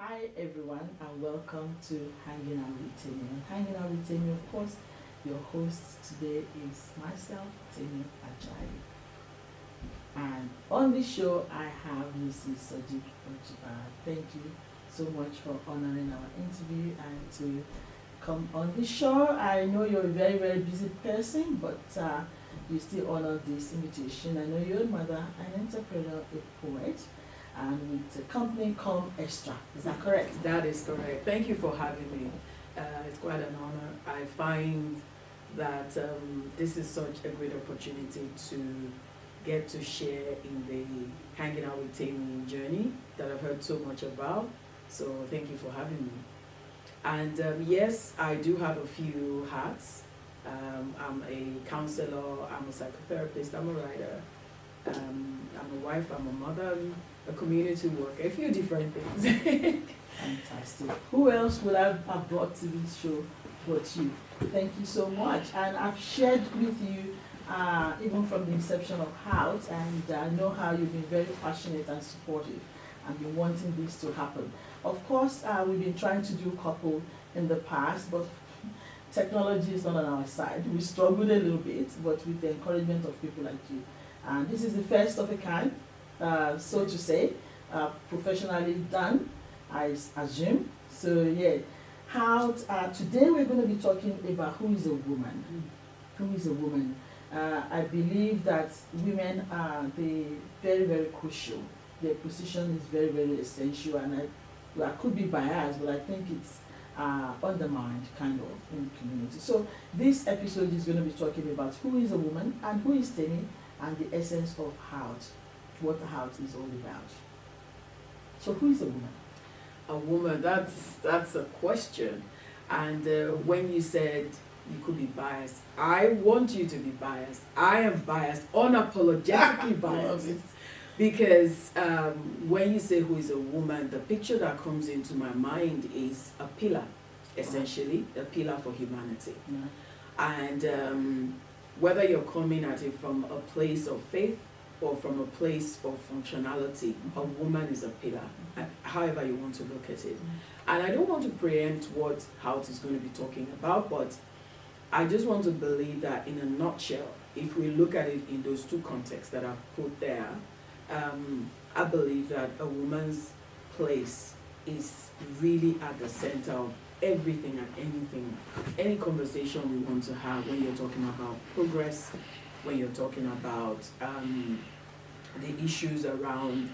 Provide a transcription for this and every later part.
Hi everyone and welcome to Hanging Out with Temi. And Hanging Out with Temi, of course, your host today is myself, Temi Ajayi. And on this show, I have Mrs. Sadiq Ojiba. Thank you so much for honoring our interview and to come on the show. I know you're a very, very busy person, but you still honor this invitation. I know you're a mother, an entrepreneur, a poet, and with a company called Extra. Is that correct? That is correct. Thank you for having me. It's quite an honor. I find that this is such a great opportunity to get to share in the Hanging Out with Tammy journey that I've heard so much about. So thank you for having me. And yes, I do have a few hats. I'm a counselor, I'm a psychotherapist, I'm a writer, I'm a wife, I'm a mother, a community worker, a few different things. Fantastic. Who else would I have brought to this show but you? Thank you so much. And I've shared with you, even from the inception of HOWT, and I know how you've been very passionate and supportive and been wanting this to happen. Of course, we've been trying to do couple in the past, but technology is not on our side. We struggled a little bit, but with the encouragement of people like you. And this is the first of a kind, so to say, professionally done, I assume. So yeah, how today we're going to be talking about who is a woman. Who is a woman? I believe that women are very, very crucial. Their position is very, very essential, and I could be biased, but I think it's undermined kind of in the community. So this episode is going to be talking about who is a woman and who is Temi, and the essence of HOWT, what HOWT is all about. So who is a woman? A woman, that's a question. And when you said you could be biased, I want you to be biased. I am biased, unapologetically biased. Because when you say who is a woman, the picture that comes into my mind is a pillar, essentially, a pillar for humanity. Yeah. And whether you're coming at it from a place of faith or from a place of functionality, a woman is a pillar, however you want to look at it. And I don't want to preempt what HOWT is going to be talking about, but I just want to believe that in a nutshell, if we look at it in those two contexts that I've put there, I believe that a woman's place is really at the center of everything and anything, any conversation we want to have when you're talking about progress, when you're talking about the issues around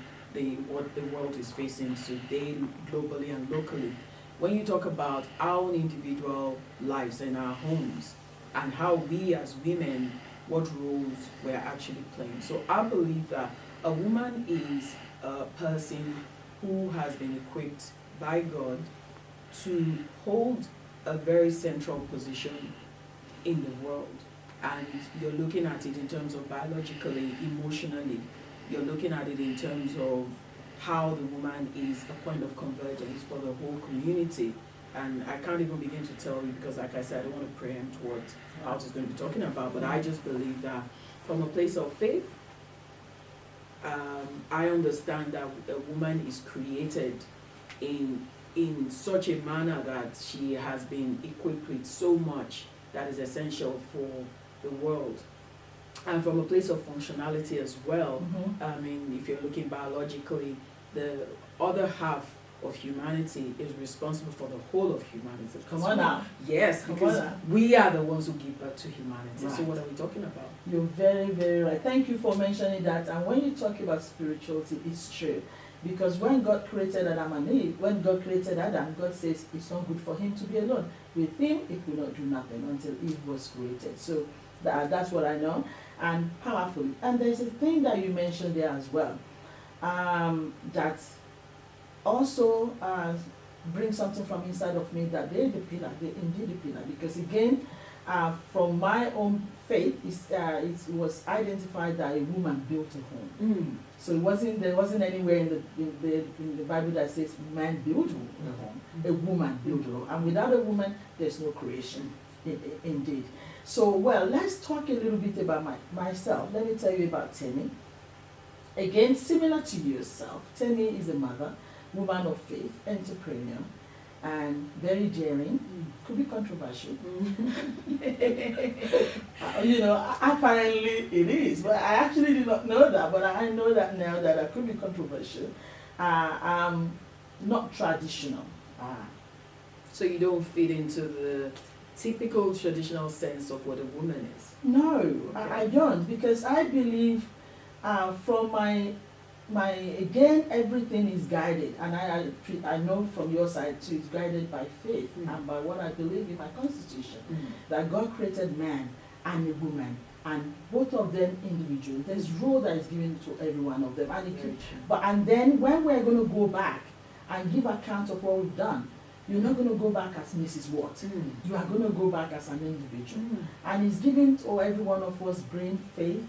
what the world is facing today, globally and locally. When you talk about our own individual lives in our homes and how we as women, what roles we're actually playing. So I believe that a woman is a person who has been equipped by God to hold a very central position in the world. And you're looking at it in terms of biologically, emotionally. You're looking at it in terms of how the woman is a point of convergence for the whole community. And I can't even begin to tell you because, like I said, I don't want to preempt what HOWT is going to be talking about. But I just believe that from a place of faith, I understand that a woman is created in such a manner that she has been equipped with so much that is essential for the world. And from a place of functionality as well, I mean, if you're looking biologically, the other half of humanity is responsible for the whole of humanity. Come on now. Yes, because we are the ones who give birth to humanity. Right. So what are we talking about? You're very, very right. Thank you for mentioning that. And when you talk about spirituality, it's true. Because when God created Adam and Eve, when God created Adam, God says it's not good for him to be alone. With him, he could not do nothing until Eve was created. So that's what I know. And powerfully. And there's a thing that you mentioned there as well. That also brings something from inside of me that they're the pillar, they're indeed the pillar. Because again, from my own faith, it was identified that a woman built a home. So there wasn't anywhere in the Bible that says man built a home. A woman built a home. And without a woman, there's no creation, indeed. So, well, let's talk a little bit about myself. Let me tell you about Temi. Again, similar to yourself, Temi is a mother, woman of faith, entrepreneur, and very daring. Could be controversial. Apparently it is, but I actually did not know that. But I know that now that I could be controversial. Not traditional. So you don't fit into the typical traditional sense of what a woman is. No, Okay. I don't, because I believe from my again, everything is guided, and I know from your side too, it's guided by faith and by what I believe in my constitution, that God created man and a woman, and both of them individual. There's role that is given to every one of them, and then when we're going to go back and give account of what we've done, you're not going to go back as Mrs. Watt. You are going to go back as an individual. And it's given to every one of us brain, faith,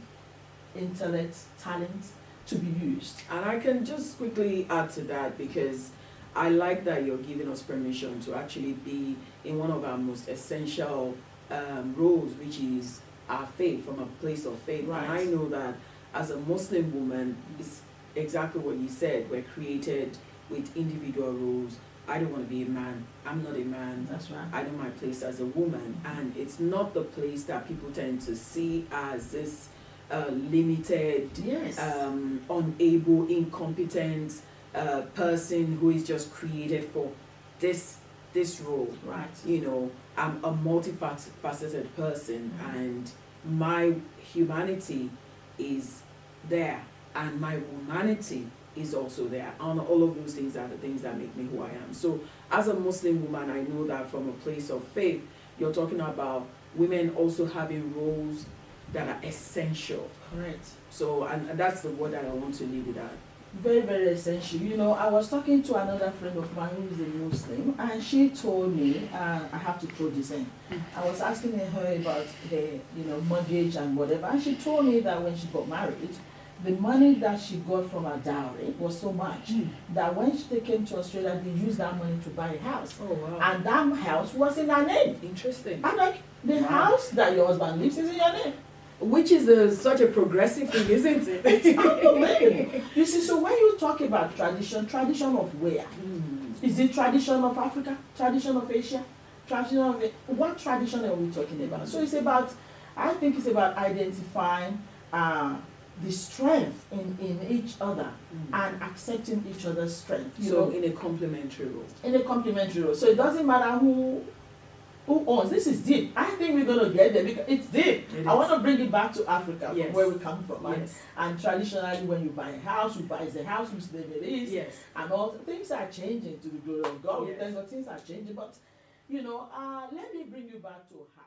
intellect, talent to be used. And I can just quickly add to that, because I like that you're giving us permission to actually be in one of our most essential roles, which is our faith, from a place of faith. Right. And I know that as a Muslim woman, it's exactly what you said. We're created with individual roles. I don't want to be a man. I'm not a man. That's right. I know my place as a woman. And it's not the place that people tend to see as this limited, Yes. Unable, incompetent person who is just created for this role. Right. You know, I'm a multifaceted person, and my humanity is there, and my humanity is also there. And all of those things are the things that make me who I am. So as a Muslim woman, I know that from a place of faith, you're talking about women also having roles that are essential. Correct. So, and that's the word that I want to leave with that. Very, very essential. I was talking to another friend of mine who is a Muslim, and she told me, I have to throw this in. I was asking her about her, mortgage and whatever, and she told me that when she got married, the money that she got from her dowry was so much that when they came to Australia, they used that money to buy a house. Oh, wow. And that house was in her name. Interesting. I'm like, the house that your husband lives is in your name. Which is such a progressive thing, isn't it? It's unbelievable. You see, so when you talk about tradition of where? Is it tradition of Africa? Tradition of Asia? Tradition of what tradition are we talking about? So I think it's about identifying the strength in each other and accepting each other's strength. So in a complementary role. In a complementary role. So it doesn't matter who owns. This is deep. I think we're going to get there because it's deep. I want to bring it back to Africa, from where we come from. Yes. And traditionally, when you buy a house, who buys the house, whose name it is. Yes. And all things are changing to the glory of God. Yes. Things are changing. But, let me bring you back to how.